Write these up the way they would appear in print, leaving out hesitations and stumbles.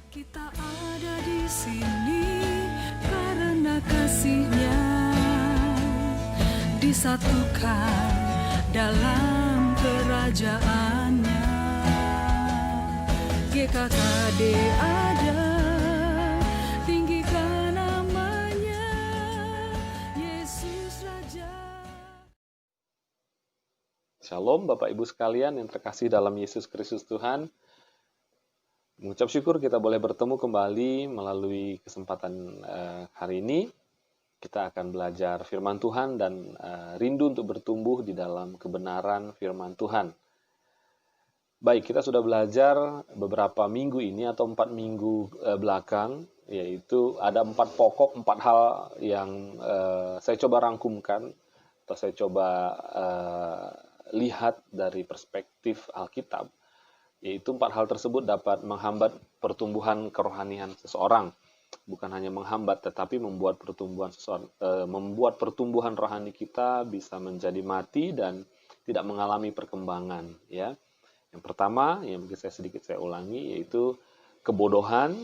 Kita ada di sini karena kasih-Nya disatukan dalam kerajaan-Nya. GKKD ada, tinggikan namanya, Yesus Raja. Shalom Bapak Ibu sekalian yang terkasih dalam Yesus Kristus Tuhan. Mengucap syukur kita boleh bertemu kembali melalui kesempatan hari ini. Kita akan belajar firman Tuhan dan rindu untuk bertumbuh di dalam kebenaran firman Tuhan. Baik, kita sudah belajar beberapa minggu ini atau 4 minggu belakang, yaitu ada 4 hal yang saya coba rangkumkan atau saya coba lihat dari perspektif Alkitab. Yaitu 4 hal tersebut dapat menghambat pertumbuhan kerohanian seseorang. Bukan hanya menghambat, tetapi membuat pertumbuhan rohani kita bisa menjadi mati dan tidak mengalami perkembangan. Ya, yang pertama, yang mungkin saya ulangi, yaitu kebodohan.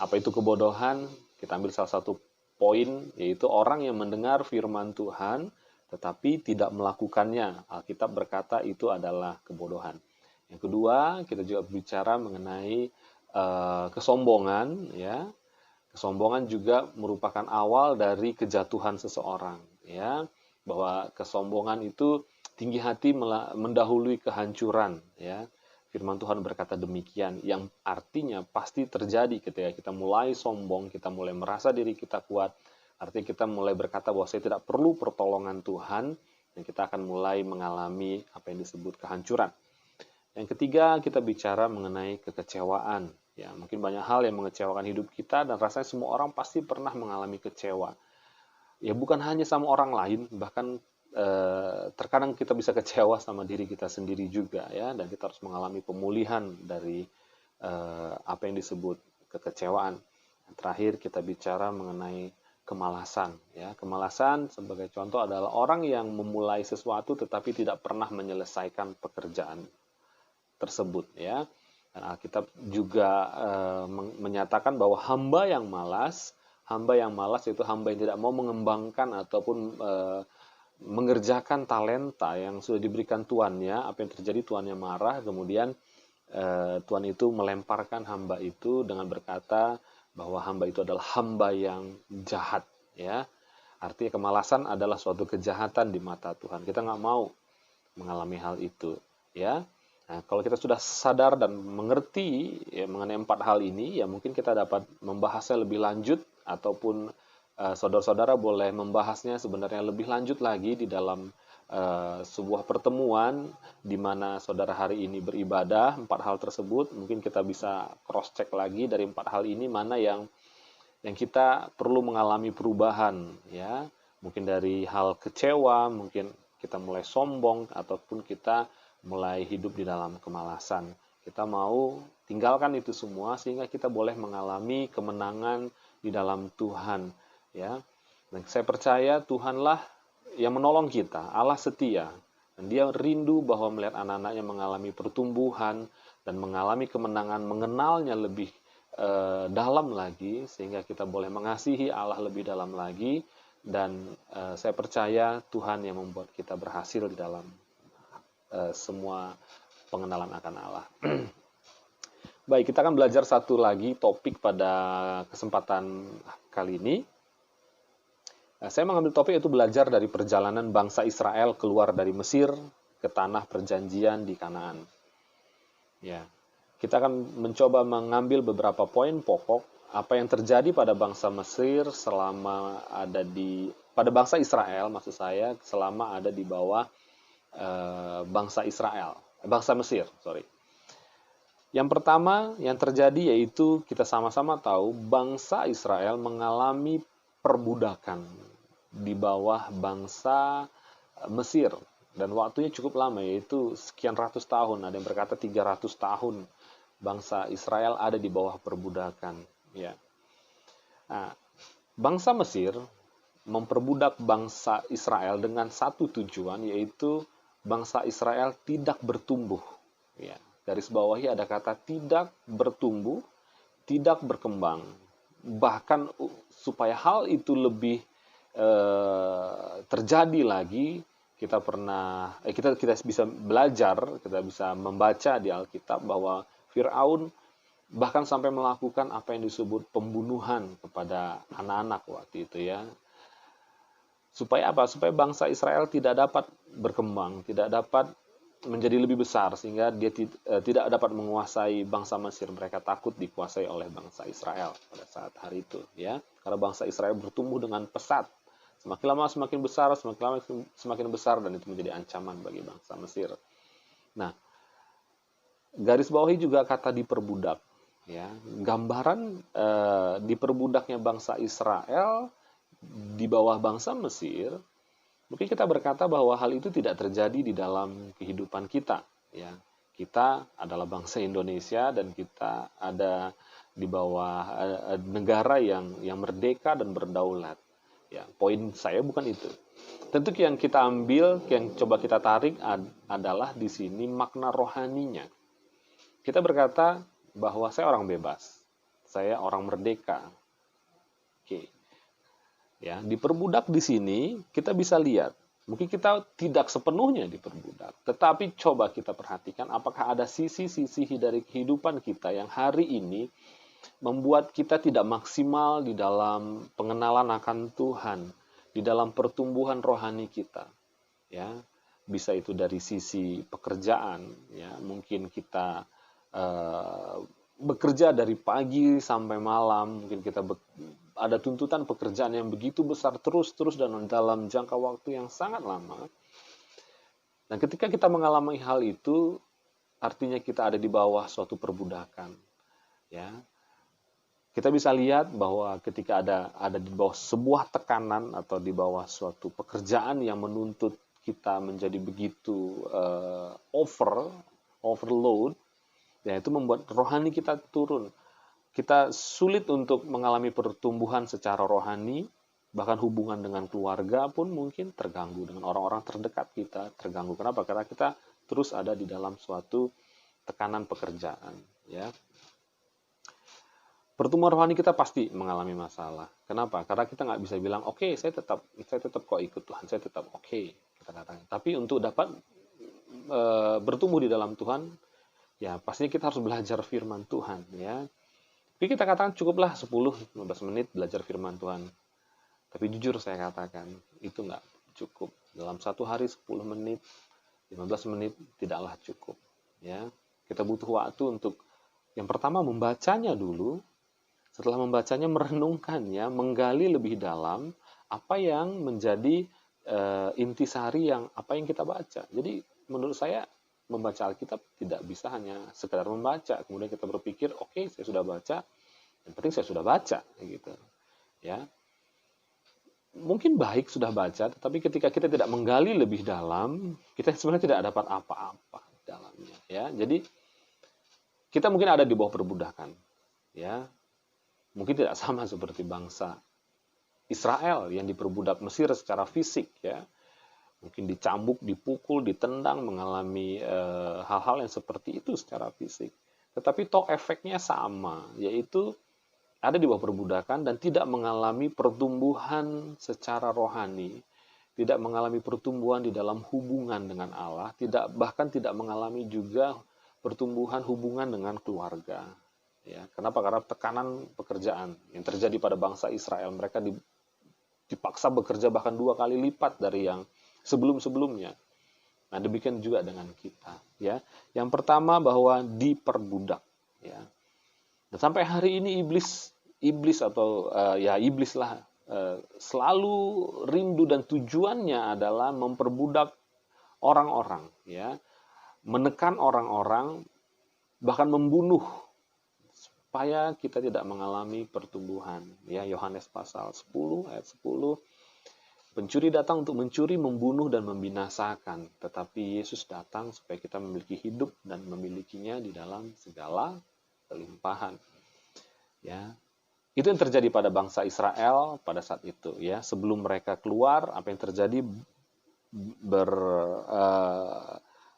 Apa itu kebodohan? Kita ambil salah satu poin, yaitu orang yang mendengar firman Tuhan, tetapi tidak melakukannya. Alkitab berkata itu adalah kebodohan. Yang kedua, kita juga berbicara mengenai kesombongan, ya. Kesombongan juga merupakan awal dari kejatuhan seseorang, ya. Bahwa kesombongan itu tinggi hati mendahului kehancuran, ya. Firman Tuhan berkata demikian, yang artinya pasti terjadi ketika kita mulai sombong, kita mulai merasa diri kita kuat, artinya kita mulai berkata bahwa saya tidak perlu pertolongan Tuhan, dan kita akan mulai mengalami apa yang disebut kehancuran. Yang ketiga, kita bicara mengenai kekecewaan. Ya, mungkin banyak hal yang mengecewakan hidup kita dan rasanya semua orang pasti pernah mengalami kecewa. Ya, bukan hanya sama orang lain, bahkan terkadang kita bisa kecewa sama diri kita sendiri juga, ya, dan kita harus mengalami pemulihan dari apa yang disebut kekecewaan. Yang terakhir, kita bicara mengenai kemalasan. Ya, kemalasan sebagai contoh adalah orang yang memulai sesuatu tetapi tidak pernah menyelesaikan pekerjaan tersebut, ya. Dan Alkitab juga menyatakan bahwa hamba yang malas itu hamba yang tidak mau mengembangkan ataupun mengerjakan talenta yang sudah diberikan tuannya. Apa yang terjadi, tuannya marah, kemudian Tuhan itu melemparkan hamba itu dengan berkata bahwa hamba itu adalah hamba yang jahat, ya. Artinya kemalasan adalah suatu kejahatan di mata Tuhan. Kita nggak mau mengalami hal itu, ya. Nah, kalau kita sudah sadar dan mengerti ya, mengenai 4 hal ini, ya mungkin kita dapat membahasnya lebih lanjut, ataupun saudara-saudara boleh membahasnya sebenarnya lebih lanjut lagi di dalam sebuah pertemuan di mana saudara hari ini beribadah. 4 hal tersebut mungkin kita bisa cross check lagi dari 4 hal ini mana yang kita perlu mengalami perubahan, ya. Mungkin dari hal kecewa, mungkin kita mulai sombong, ataupun kita mulai hidup di dalam kemalasan. Kita mau tinggalkan itu semua sehingga kita boleh mengalami kemenangan di dalam Tuhan, ya. Dan saya percaya Tuhanlah yang menolong kita, Allah setia. Dan Dia rindu bahwa melihat anak-anaknya mengalami pertumbuhan dan mengalami kemenangan, mengenalnya lebih dalam lagi, sehingga kita boleh mengasihi Allah lebih dalam lagi. Dan saya percaya Tuhan yang membuat kita berhasil di dalam semua pengenalan akan Allah. Baik, kita akan belajar satu lagi topik pada kesempatan kali ini. Saya mengambil topik itu belajar dari perjalanan bangsa Israel keluar dari Mesir ke tanah perjanjian di Kanaan. Ya, kita akan mencoba mengambil beberapa poin pokok apa yang terjadi pada bangsa Mesir selama pada bangsa Israel, maksud saya, selama ada di bawah bangsa Mesir. Yang pertama yang terjadi yaitu kita sama-sama tahu bangsa Israel mengalami perbudakan di bawah bangsa Mesir, dan waktunya cukup lama, yaitu sekian ratus tahun. Ada yang berkata 300 tahun bangsa Israel ada di bawah perbudakan, ya. Nah, bangsa Mesir memperbudak bangsa Israel dengan satu tujuan, yaitu bangsa Israel tidak bertumbuh. Ya, garis bawahi ada kata tidak bertumbuh, tidak berkembang, bahkan supaya hal itu lebih terjadi lagi, kita bisa belajar, kita bisa membaca di Alkitab bahwa Firaun bahkan sampai melakukan apa yang disebut pembunuhan kepada anak-anak waktu itu ya. Supaya apa? Supaya bangsa Israel tidak dapat berkembang, tidak dapat menjadi lebih besar, sehingga dia tidak dapat menguasai bangsa Mesir. Mereka takut dikuasai oleh bangsa Israel pada saat hari itu ya. Karena bangsa Israel bertumbuh dengan pesat. Semakin lama semakin besar, semakin lama semakin besar, dan itu menjadi ancaman bagi bangsa Mesir. Nah, garis bawahi juga kata diperbudak. Ya, gambaran diperbudaknya bangsa Israel di bawah bangsa Mesir. Mungkin kita berkata bahwa hal itu tidak terjadi di dalam kehidupan kita. Ya, kita adalah bangsa Indonesia dan kita ada di bawah negara yang merdeka dan berdaulat. Ya, poin saya bukan itu. Tentu yang kita ambil, yang coba kita tarik adalah di sini makna rohaninya. Kita berkata bahwa saya orang bebas, saya orang merdeka. Oke. Ya, diperbudak di sini kita bisa lihat, mungkin kita tidak sepenuhnya diperbudak, tetapi coba kita perhatikan apakah ada sisi-sisi dari kehidupan kita yang hari ini membuat kita tidak maksimal di dalam pengenalan akan Tuhan, di dalam pertumbuhan rohani kita. Ya, bisa itu dari sisi pekerjaan, ya, mungkin kita bekerja dari pagi sampai malam, mungkin kita ada tuntutan pekerjaan yang begitu besar terus dan dalam jangka waktu yang sangat lama. Dan ketika kita mengalami hal itu, artinya kita ada di bawah suatu perbudakan. Ya, kita bisa lihat bahwa ketika ada di bawah sebuah tekanan atau di bawah suatu pekerjaan yang menuntut kita menjadi begitu overload, ya, itu membuat rohani kita turun. Kita sulit untuk mengalami pertumbuhan secara rohani, bahkan hubungan dengan keluarga pun mungkin terganggu, dengan orang-orang terdekat kita terganggu. Kenapa? Karena kita terus ada di dalam suatu tekanan pekerjaan. Ya. Pertumbuhan rohani kita pasti mengalami masalah. Kenapa? Karena kita nggak bisa bilang, oke, saya tetap kok ikut Tuhan, saya tetap oke, kita katakan. Tapi untuk dapat bertumbuh di dalam Tuhan, ya pastinya kita harus belajar firman Tuhan. Ya. Tapi kita katakan cukuplah 10-15 menit belajar firman Tuhan. Tapi jujur saya katakan, itu nggak cukup. Dalam satu hari 10 menit, 15 menit tidaklah cukup. Ya. Kita butuh waktu untuk yang pertama membacanya dulu, setelah membacanya merenungkannya, menggali lebih dalam apa yang menjadi intisari apa yang kita baca. Jadi menurut saya membaca Alkitab tidak bisa hanya sekedar membaca, kemudian kita berpikir, oke, saya sudah baca, yang penting saya sudah baca, gitu. Ya, mungkin baik sudah baca, tetapi ketika kita tidak menggali lebih dalam, kita sebenarnya tidak dapat apa-apa dalamnya. Ya, jadi kita mungkin ada di bawah perbudakan. Ya, mungkin tidak sama seperti bangsa Israel yang diperbudak Mesir secara fisik. Ya. Mungkin dicambuk, dipukul, ditendang, mengalami hal-hal yang seperti itu secara fisik. Tetapi toh efeknya sama, yaitu ada di bawah perbudakan dan tidak mengalami pertumbuhan secara rohani, tidak mengalami pertumbuhan di dalam hubungan dengan Allah, bahkan tidak mengalami juga pertumbuhan hubungan dengan keluarga. Ya, kenapa? Karena tekanan pekerjaan yang terjadi pada bangsa Israel, mereka dipaksa bekerja bahkan 2 kali lipat dari yang sebelum-sebelumnya. Nah, demikian juga dengan kita. Ya, yang pertama bahwa diperbudak. Ya, dan sampai hari ini iblis atau iblislah selalu rindu dan tujuannya adalah memperbudak orang-orang. Ya, menekan orang-orang, bahkan membunuh supaya kita tidak mengalami pertumbuhan. Ya, Yohanes pasal 10 ayat 10. Pencuri datang untuk mencuri, membunuh, dan membinasakan. Tetapi Yesus datang supaya kita memiliki hidup dan memilikinya di dalam segala kelimpahan. Ya, itu yang terjadi pada bangsa Israel pada saat itu. Ya, sebelum mereka keluar, apa yang terjadi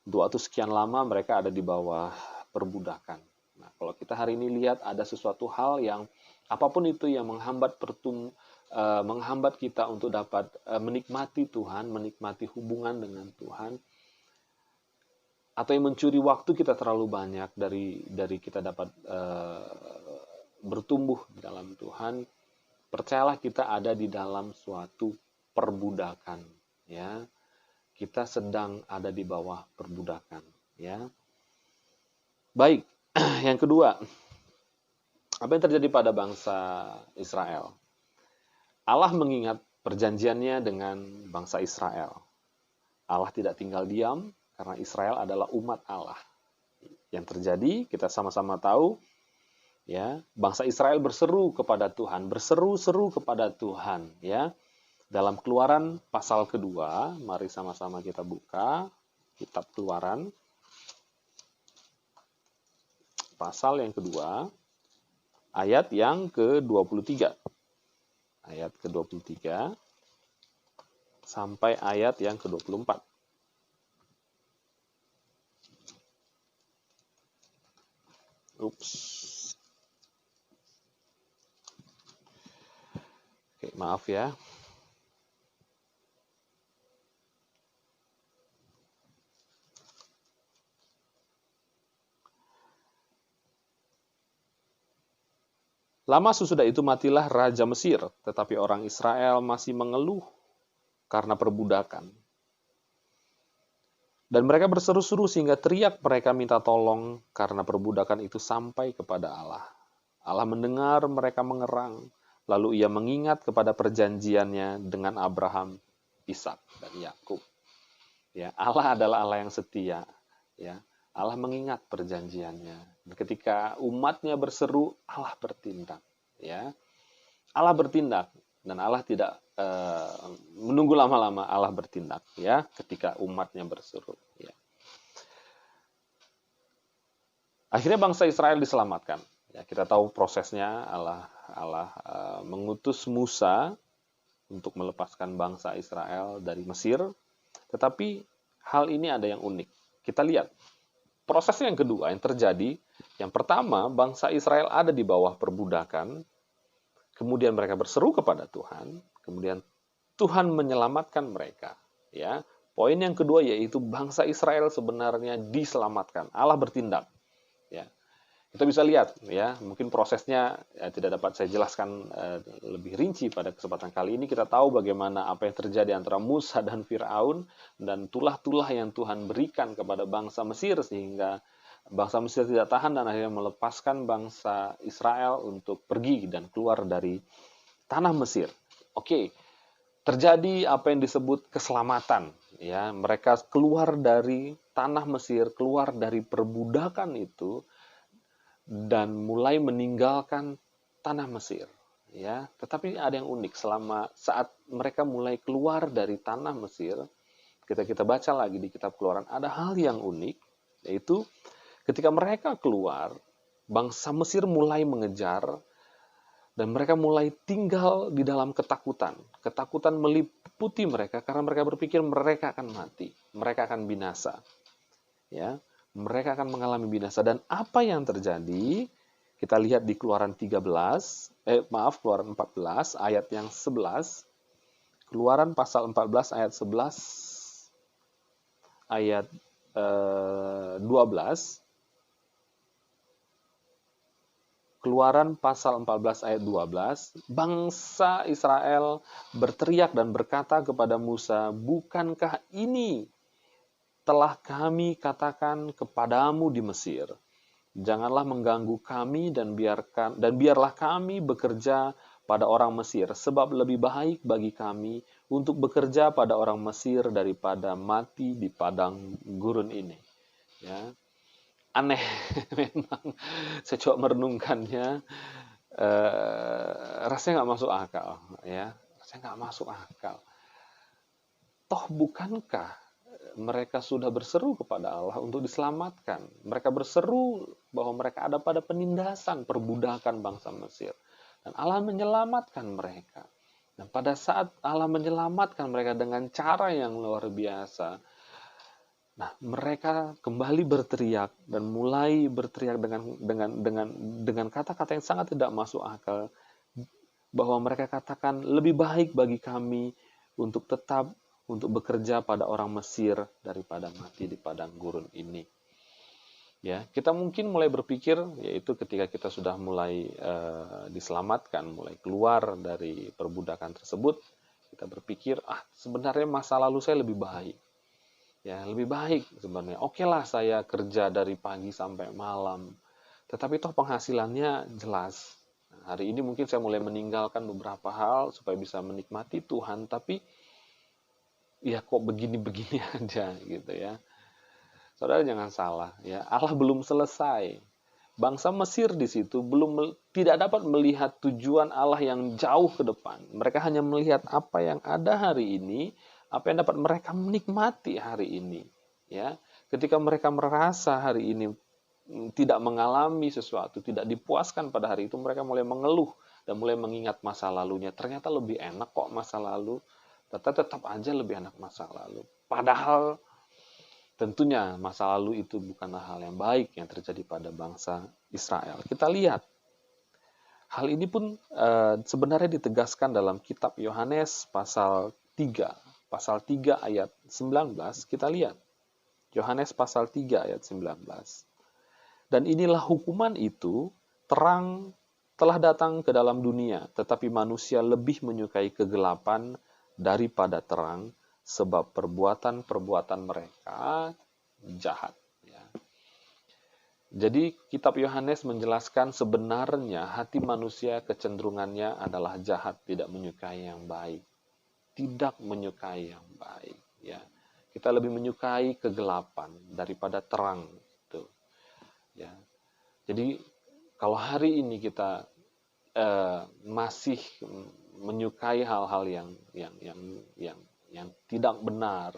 waktu sekian lama mereka ada di bawah perbudakan. Nah, Kalau kita hari ini lihat ada sesuatu hal yang apapun itu yang menghambat kita untuk dapat menikmati Tuhan, menikmati hubungan dengan Tuhan, atau yang mencuri waktu kita terlalu banyak dari kita dapat bertumbuh dalam Tuhan, percayalah kita ada di dalam suatu perbudakan, ya. Kita sedang ada di bawah perbudakan, ya. Baik, yang kedua, apa yang terjadi pada bangsa Israel? Allah mengingat perjanjiannya dengan bangsa Israel. Allah tidak tinggal diam karena Israel adalah umat Allah. Yang terjadi, kita sama-sama tahu, ya, bangsa Israel berseru kepada Tuhan, berseru-seru kepada Tuhan, ya. Dalam Keluaran pasal kedua, mari sama-sama kita buka kitab Keluaran pasal yang kedua, ayat yang ke-23. Ayat ke-23 sampai ayat yang ke-24. Ups. Oke, maaf ya. Lama sesudah itu matilah Raja Mesir, tetapi orang Israel masih mengeluh karena perbudakan. Dan mereka berseru-seru sehingga teriak mereka minta tolong karena perbudakan itu sampai kepada Allah. Allah mendengar mereka mengerang, lalu ia mengingat kepada perjanjiannya dengan Abraham, Ishak, dan Yakub. Ya, Allah adalah Allah yang setia. Ya, Allah mengingat perjanjiannya. Ketika umatnya berseru, Allah bertindak. Ya, Allah bertindak dan Allah tidak menunggu lama-lama. Allah bertindak. Ya, ketika umatnya berseru. Ya. Akhirnya bangsa Israel diselamatkan. Ya, kita tahu prosesnya. Allah mengutus Musa untuk melepaskan bangsa Israel dari Mesir. Tetapi hal ini ada yang unik. Kita lihat. Proses yang kedua yang terjadi, yang pertama, bangsa Israel ada di bawah perbudakan, kemudian mereka berseru kepada Tuhan, kemudian Tuhan menyelamatkan mereka. Ya, poin yang kedua yaitu bangsa Israel sebenarnya diselamatkan, Allah bertindak. Ya, kita bisa lihat, ya, mungkin prosesnya tidak dapat saya jelaskan lebih rinci pada kesempatan kali ini. Kita tahu bagaimana apa yang terjadi antara Musa dan Firaun dan tulah-tulah yang Tuhan berikan kepada bangsa Mesir sehingga bangsa Mesir tidak tahan dan akhirnya melepaskan bangsa Israel untuk pergi dan keluar dari tanah Mesir. Oke, terjadi apa yang disebut keselamatan. Ya, mereka keluar dari tanah Mesir, keluar dari perbudakan itu, dan mulai meninggalkan tanah Mesir. Ya, tetapi ada yang unik saat mereka mulai keluar dari tanah Mesir, kita baca lagi di kitab Keluaran, ada hal yang unik, yaitu ketika mereka keluar, bangsa Mesir mulai mengejar dan mereka mulai tinggal di dalam ketakutan. Ketakutan meliputi mereka karena mereka berpikir mereka akan mati, mereka akan binasa. Ya. Mereka akan mengalami binasa. Dan apa yang terjadi? Kita lihat di Keluaran 14 ayat yang 11. Keluaran pasal 14 ayat 11 ayat 12. Keluaran pasal 14 ayat 12. Bangsa Israel berteriak dan berkata kepada Musa, "Bukankah ini telah kami katakan kepadamu di Mesir, janganlah mengganggu kami dan biarlah kami bekerja pada orang Mesir, sebab lebih baik bagi kami untuk bekerja pada orang Mesir daripada mati di padang gurun ini." Ya, aneh memang. Saya coba merenungkannya, rasanya nggak masuk akal. Ya, rasanya nggak masuk akal. Toh bukankah mereka sudah berseru kepada Allah untuk diselamatkan. Mereka berseru bahwa mereka ada pada penindasan, perbudakan bangsa Mesir. Dan Allah menyelamatkan mereka. Dan pada saat Allah menyelamatkan mereka dengan cara yang luar biasa, Nah, mereka kembali berteriak dan mulai berteriak dengan kata-kata yang sangat tidak masuk akal, bahwa mereka katakan lebih baik bagi kami untuk tetap untuk bekerja pada orang Mesir daripada mati di padang gurun ini. Ya, kita mungkin mulai berpikir, yaitu ketika kita sudah mulai diselamatkan, mulai keluar dari perbudakan tersebut, kita berpikir, sebenarnya masa lalu saya lebih baik. Ya, lebih baik sebenarnya. Oke lah saya kerja dari pagi sampai malam, tetapi toh penghasilannya jelas. Nah, hari ini mungkin saya mulai meninggalkan beberapa hal supaya bisa menikmati Tuhan, tapi ya kok begini-begini aja gitu ya. Saudara jangan salah ya, Allah belum selesai. Bangsa Mesir di situ tidak dapat melihat tujuan Allah yang jauh ke depan. Mereka hanya melihat apa yang ada hari ini, apa yang dapat mereka menikmati hari ini. Ya, ketika mereka merasa hari ini tidak mengalami sesuatu, tidak dipuaskan pada hari itu, mereka mulai mengeluh dan mulai mengingat masa lalunya. Ternyata lebih enak kok masa lalu, tetap aja lebih enak masa lalu. Padahal tentunya masa lalu itu bukanlah hal yang baik yang terjadi pada bangsa Israel. Kita lihat, hal ini pun sebenarnya ditegaskan dalam kitab Yohanes pasal 3. Pasal 3 ayat 19, kita lihat. Yohanes pasal 3 ayat 19. Dan inilah hukuman itu, terang telah datang ke dalam dunia, tetapi manusia lebih menyukai kegelapan daripada terang, sebab perbuatan-perbuatan mereka jahat. Ya. Jadi kitab Yohanes menjelaskan sebenarnya hati manusia kecenderungannya adalah jahat, tidak menyukai yang baik. Tidak menyukai yang baik. Ya. Kita lebih menyukai kegelapan daripada terang. Gitu. Ya. Jadi kalau hari ini kita masih menyukai hal-hal yang tidak benar,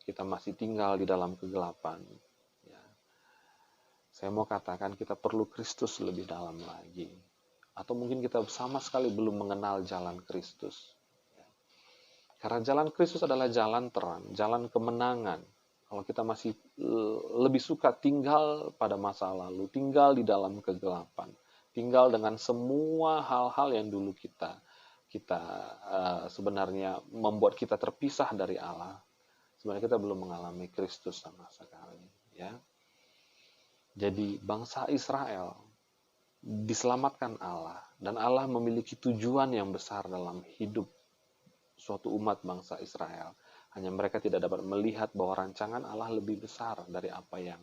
kita masih tinggal di dalam kegelapan. Ya. Saya mau katakan kita perlu Kristus lebih dalam lagi. Atau mungkin kita sama sekali belum mengenal jalan Kristus. Ya. Karena jalan Kristus adalah jalan terang, jalan kemenangan. Kalau kita masih lebih suka tinggal pada masa lalu, tinggal di dalam kegelapan, tinggal dengan semua hal-hal yang dulu kita sebenarnya membuat kita terpisah dari Allah. Sebenarnya kita belum mengalami Kristus sama sekali. Ya. Jadi bangsa Israel diselamatkan Allah, dan Allah memiliki tujuan yang besar dalam hidup suatu umat bangsa Israel. Hanya mereka tidak dapat melihat bahwa rancangan Allah lebih besar dari apa yang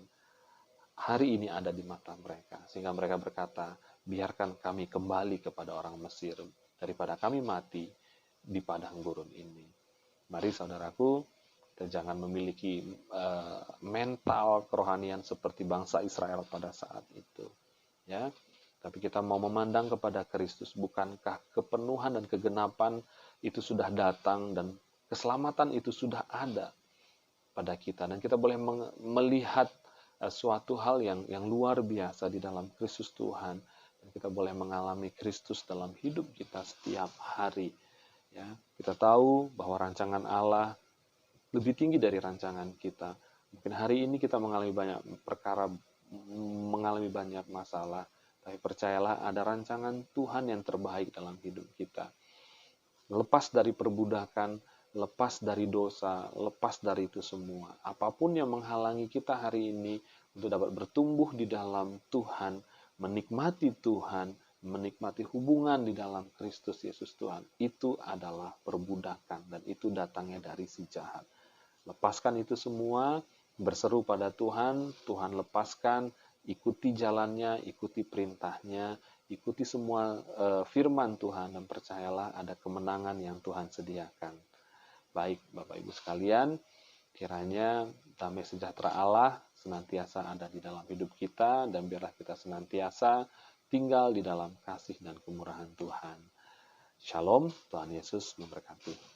hari ini ada di mata mereka. Sehingga mereka berkata, biarkan kami kembali kepada orang Mesir daripada kami mati di padang gurun ini. Mari saudaraku, kita jangan memiliki mental kerohanian seperti bangsa Israel pada saat itu. Ya, tapi kita mau memandang kepada Kristus. Bukankah kepenuhan dan kegenapan itu sudah datang dan keselamatan itu sudah ada pada kita, dan kita boleh melihat suatu hal yang luar biasa di dalam Kristus Tuhan, dan kita boleh mengalami Kristus dalam hidup kita setiap hari. Ya, kita tahu bahwa rancangan Allah lebih tinggi dari rancangan kita. Mungkin hari ini kita mengalami banyak perkara, mengalami banyak masalah, tapi percayalah ada rancangan Tuhan yang terbaik dalam hidup kita. Lepas dari perbudakan, lepas dari dosa, lepas dari itu semua. Apapun yang menghalangi kita hari ini untuk dapat bertumbuh di dalam Tuhan, menikmati Tuhan, menikmati hubungan di dalam Kristus Yesus Tuhan, itu adalah perbudakan, dan itu datangnya dari si jahat. Lepaskan itu semua, berseru pada Tuhan, Tuhan lepaskan, ikuti jalannya, ikuti perintahnya, ikuti semua firman Tuhan, dan percayalah ada kemenangan yang Tuhan sediakan. Baik Bapak Ibu sekalian, kiranya damai sejahtera Allah senantiasa ada di dalam hidup kita, dan biarlah kita senantiasa tinggal di dalam kasih dan kemurahan Tuhan. Shalom, Tuhan Yesus memberkati.